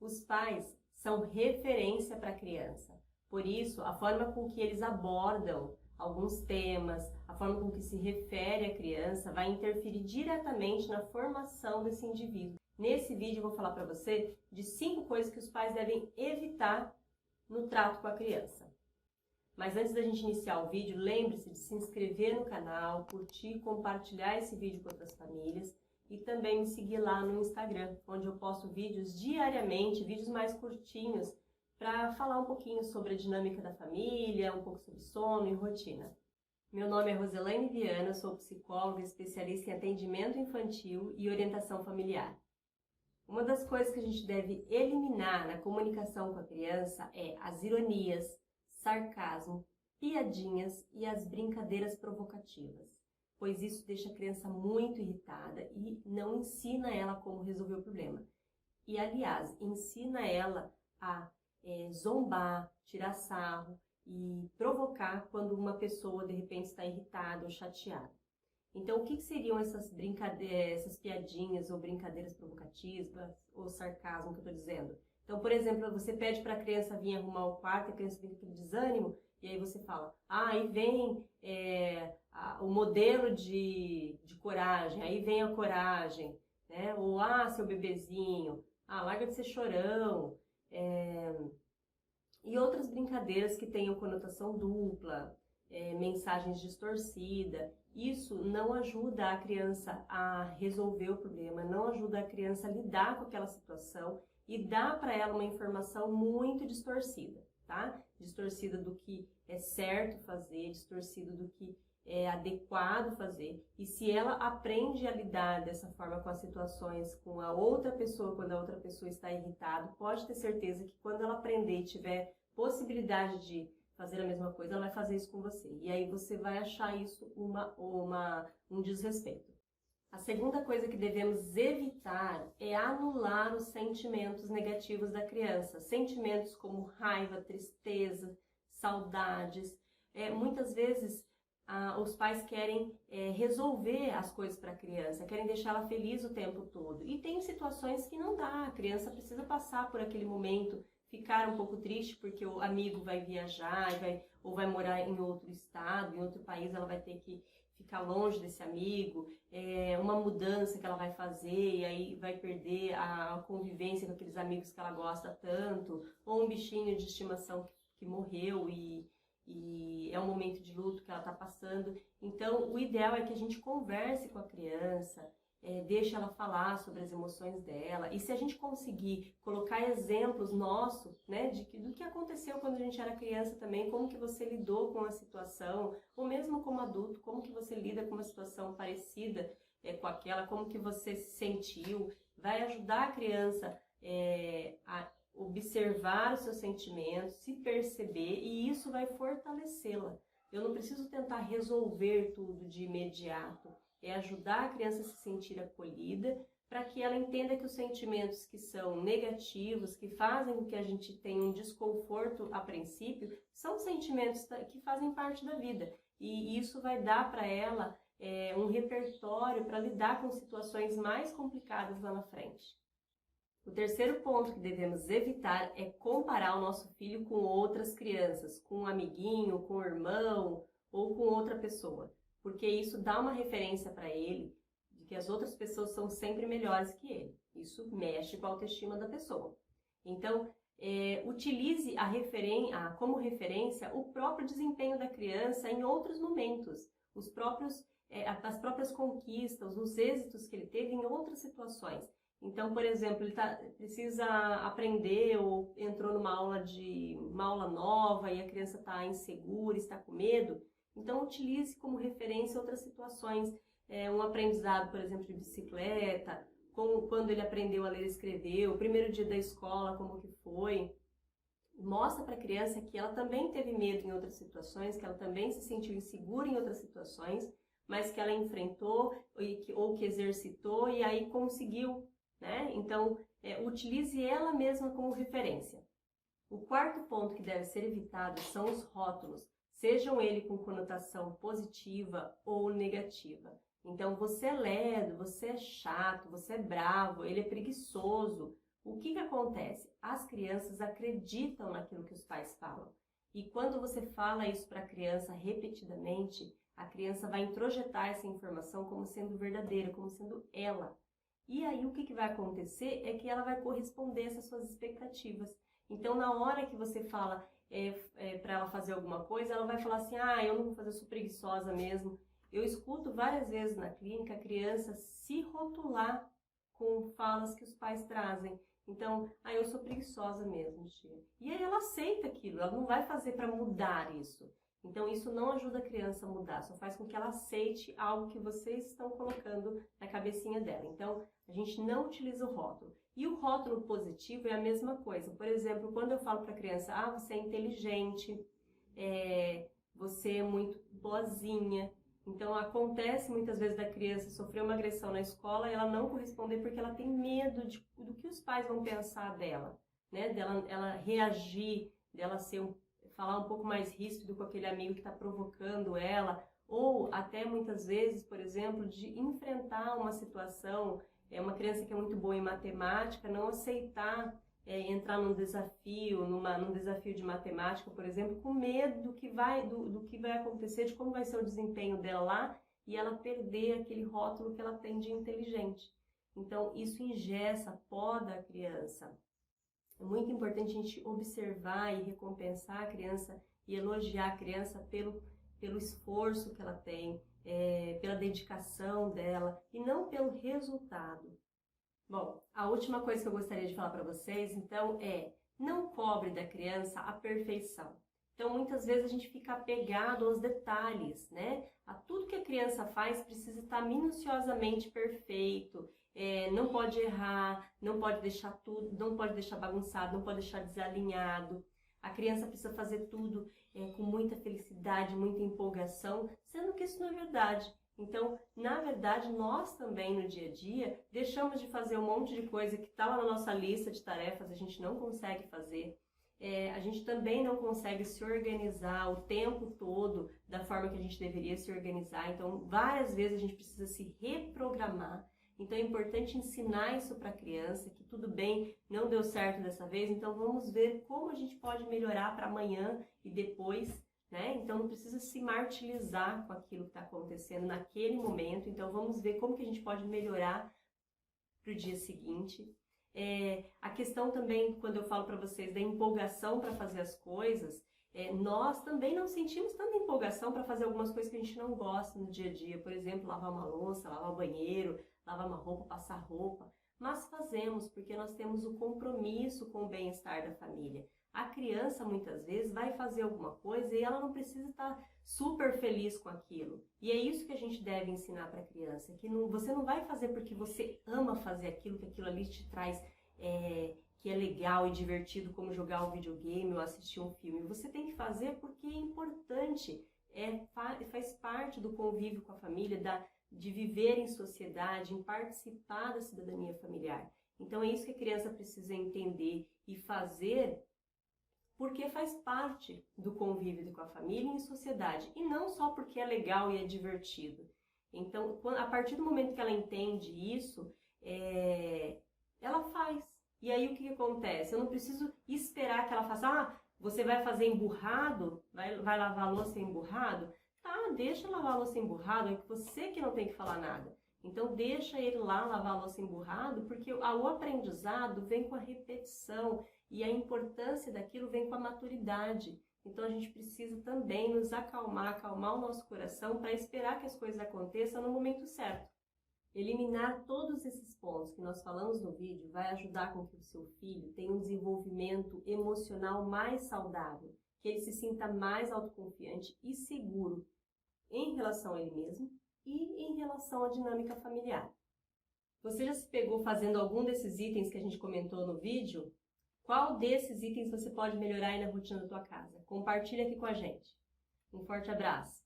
Os pais são referência para a criança. Por isso, a forma com que eles abordam alguns temas, a forma com que se refere à criança vai interferir diretamente na formação desse indivíduo. Nesse vídeo eu vou falar para você de 5 coisas que os pais devem evitar no trato com a criança. Mas antes da gente iniciar o vídeo, lembre-se de se inscrever no canal, curtir, compartilhar esse vídeo com outras famílias e também me seguir lá no Instagram, onde eu posto vídeos diariamente, vídeos mais curtinhos, para falar um pouquinho sobre a dinâmica da família, um pouco sobre sono e rotina. Meu nome é Roselaine Viana, sou psicóloga especialista em atendimento infantil e orientação familiar. Uma das coisas que a gente deve eliminar na comunicação com a criança é as ironias, sarcasmo, piadinhas e as brincadeiras provocativas, pois isso deixa a criança muito irritada e não ensina ela como resolver o problema. E, aliás, ensina ela a zombar, tirar sarro e provocar quando uma pessoa, de repente, está irritada ou chateada. Então, o que seriam essas brincadeiras, essas piadinhas ou brincadeiras provocativas ou sarcasmo que eu estou dizendo? Então, por exemplo, você pede para a criança vir arrumar o quarto, a criança vem com aquele desânimo, e aí você fala, aí vem o modelo de coragem, aí vem a coragem, né? Ou, seu bebezinho, larga de ser chorão, e outras brincadeiras que tenham conotação dupla, mensagens distorcidas. Isso não ajuda a criança a resolver o problema, não ajuda a criança a lidar com aquela situação e dá para ela uma informação muito distorcida, tá? Distorcida do que é certo fazer, distorcida do que é adequado fazer. E se ela aprende a lidar dessa forma com as situações, com a outra pessoa, quando a outra pessoa está irritada, pode ter certeza que quando ela aprender e tiver possibilidade de fazer a mesma coisa, ela vai fazer isso com você. E aí você vai achar isso um desrespeito. A segunda coisa que devemos evitar é anular os sentimentos negativos da criança. Sentimentos como raiva, tristeza, saudades. Muitas vezes os pais querem resolver as coisas para a criança, querem deixá-la feliz o tempo todo. E tem situações que não dá, a criança precisa passar por aquele momento, ficar um pouco triste porque o amigo vai viajar ou vai morar em outro estado, em outro país, ela vai ter que ficar longe desse amigo, uma mudança que ela vai fazer e aí vai perder a convivência com aqueles amigos que ela gosta tanto, ou um bichinho de estimação que morreu e é um momento de luto que ela está passando. Então, o ideal é que a gente converse com a criança, deixe ela falar sobre as emoções dela. E se a gente conseguir colocar exemplos nossos, né, do que aconteceu quando a gente era criança também, como que você lidou com a situação, ou mesmo como adulto, como que você lida com uma situação parecida com aquela, como que você se sentiu, vai ajudar a criança a observar os seus sentimentos, se perceber, e isso vai fortalecê-la. Eu não preciso tentar resolver tudo de imediato. É ajudar a criança a se sentir acolhida, para que ela entenda que os sentimentos que são negativos, que fazem com que a gente tenha um desconforto a princípio, são sentimentos que fazem parte da vida. E isso vai dar para ela um repertório para lidar com situações mais complicadas lá na frente. O terceiro ponto que devemos evitar é comparar o nosso filho com outras crianças, com um amiguinho, com um irmão ou com outra pessoa, porque isso dá uma referência para ele de que as outras pessoas são sempre melhores que ele. Isso mexe com a autoestima da pessoa. Então, utilize como referência o próprio desempenho da criança em outros momentos, as próprias conquistas, os êxitos que ele teve em outras situações. Então, por exemplo, ele precisa aprender ou entrou numa aula nova e a criança está insegura, está com medo. Então, utilize como referência outras situações, um aprendizado, por exemplo, de bicicleta, como quando ele aprendeu a ler e escrever, o primeiro dia da escola, como que foi. Mostra para a criança que ela também teve medo em outras situações, que ela também se sentiu insegura em outras situações, mas que ela enfrentou ou que exercitou e aí conseguiu, né? Então, utilize ela mesma como referência. O quarto ponto que deve ser evitado são os rótulos, sejam eles com conotação positiva ou negativa. Então, você é lerdo, você é chato, você é bravo, ele é preguiçoso. O que acontece? As crianças acreditam naquilo que os pais falam. E quando você fala isso para a criança repetidamente, a criança vai introjetar essa informação como sendo verdadeira, como sendo ela. E aí o que vai acontecer é que ela vai corresponder a essas suas expectativas. Então, na hora que você fala para ela fazer alguma coisa, ela vai falar assim, eu não vou fazer, eu sou preguiçosa mesmo. Eu escuto várias vezes na clínica a criança se rotular com falas que os pais trazem. Então, eu sou preguiçosa mesmo, tia. E aí ela aceita aquilo, ela não vai fazer para mudar isso. Então, isso não ajuda a criança a mudar, só faz com que ela aceite algo que vocês estão colocando na cabecinha dela. Então, a gente não utiliza o rótulo. E o rótulo positivo é a mesma coisa. Por exemplo, quando eu falo para a criança, você é inteligente, você é muito boazinha. Então, acontece muitas vezes da criança sofrer uma agressão na escola e ela não corresponder porque ela tem medo do que os pais vão pensar dela, né? Ela reagir, dela falar um pouco mais ríspido com aquele amigo que está provocando ela, ou até muitas vezes, por exemplo, de enfrentar uma situação, uma criança que é muito boa em matemática, não aceitar entrar num desafio de matemática, por exemplo, com medo do que vai acontecer, de como vai ser o desempenho dela lá, e ela perder aquele rótulo que ela tem de inteligente. Então, isso engessa, poda a criança. É muito importante a gente observar e recompensar a criança e elogiar a criança pelo esforço que ela tem, pela dedicação dela, e não pelo resultado. Bom, a última coisa que eu gostaria de falar para vocês, então, não cobre da criança a perfeição. Então, muitas vezes a gente fica apegado aos detalhes, né? A tudo que a criança faz precisa estar minuciosamente perfeito, não pode errar, não pode deixar não pode deixar bagunçado, não pode deixar desalinhado. A criança precisa fazer tudo com muita felicidade, muita empolgação, sendo que isso não é verdade. Então, na verdade, nós também no dia a dia deixamos de fazer um monte de coisa que está lá na nossa lista de tarefas, a gente não consegue fazer. A gente também não consegue se organizar o tempo todo da forma que a gente deveria se organizar. Então, várias vezes a gente precisa se reprogramar. Então, é importante ensinar isso para a criança, que tudo bem, não deu certo dessa vez, então vamos ver como a gente pode melhorar para amanhã e depois. Então, não precisa se martirizar com aquilo que está acontecendo naquele momento. Então, vamos ver como que a gente pode melhorar para o dia seguinte. A questão também, quando eu falo para vocês da empolgação para fazer as coisas, nós também não sentimos tanta empolgação para fazer algumas coisas que a gente não gosta no dia a dia. Por exemplo, lavar uma louça, lavar o banheiro, lavar uma roupa, passar roupa. Mas fazemos porque nós temos o compromisso com o bem-estar da família. A criança, muitas vezes, vai fazer alguma coisa e ela não precisa estar super feliz com aquilo. E é isso que a gente deve ensinar para a criança, que você não vai fazer porque você ama fazer aquilo, que aquilo ali te traz, que é legal e divertido, como jogar um videogame ou assistir um filme. Você tem que fazer porque é importante, faz parte do convívio com a família, de viver em sociedade, em participar da cidadania familiar. Então é isso que a criança precisa entender e fazer, porque faz parte do convívio com a família e em sociedade, e não só porque é legal e é divertido. Então, a partir do momento que ela entende isso, ela faz. E aí o que acontece? Eu não preciso esperar que ela faça, você vai fazer emburrado? Vai lavar a louça emburrado? Tá, deixa lavar a louça emburrado, é você que não tem que falar nada. Então, deixa ele lá lavar a louça emburrado, porque o aprendizado vem com a repetição e a importância daquilo vem com a maturidade. Então, a gente precisa também nos acalmar o nosso coração para esperar que as coisas aconteçam no momento certo. Eliminar todos esses pontos que nós falamos no vídeo vai ajudar com que o seu filho tenha um desenvolvimento emocional mais saudável, que ele se sinta mais autoconfiante e seguro em relação a ele mesmo e em relação à dinâmica familiar. Você já se pegou fazendo algum desses itens que a gente comentou no vídeo? Qual desses itens você pode melhorar aí na rotina da tua casa? Compartilha aqui com a gente. Um forte abraço!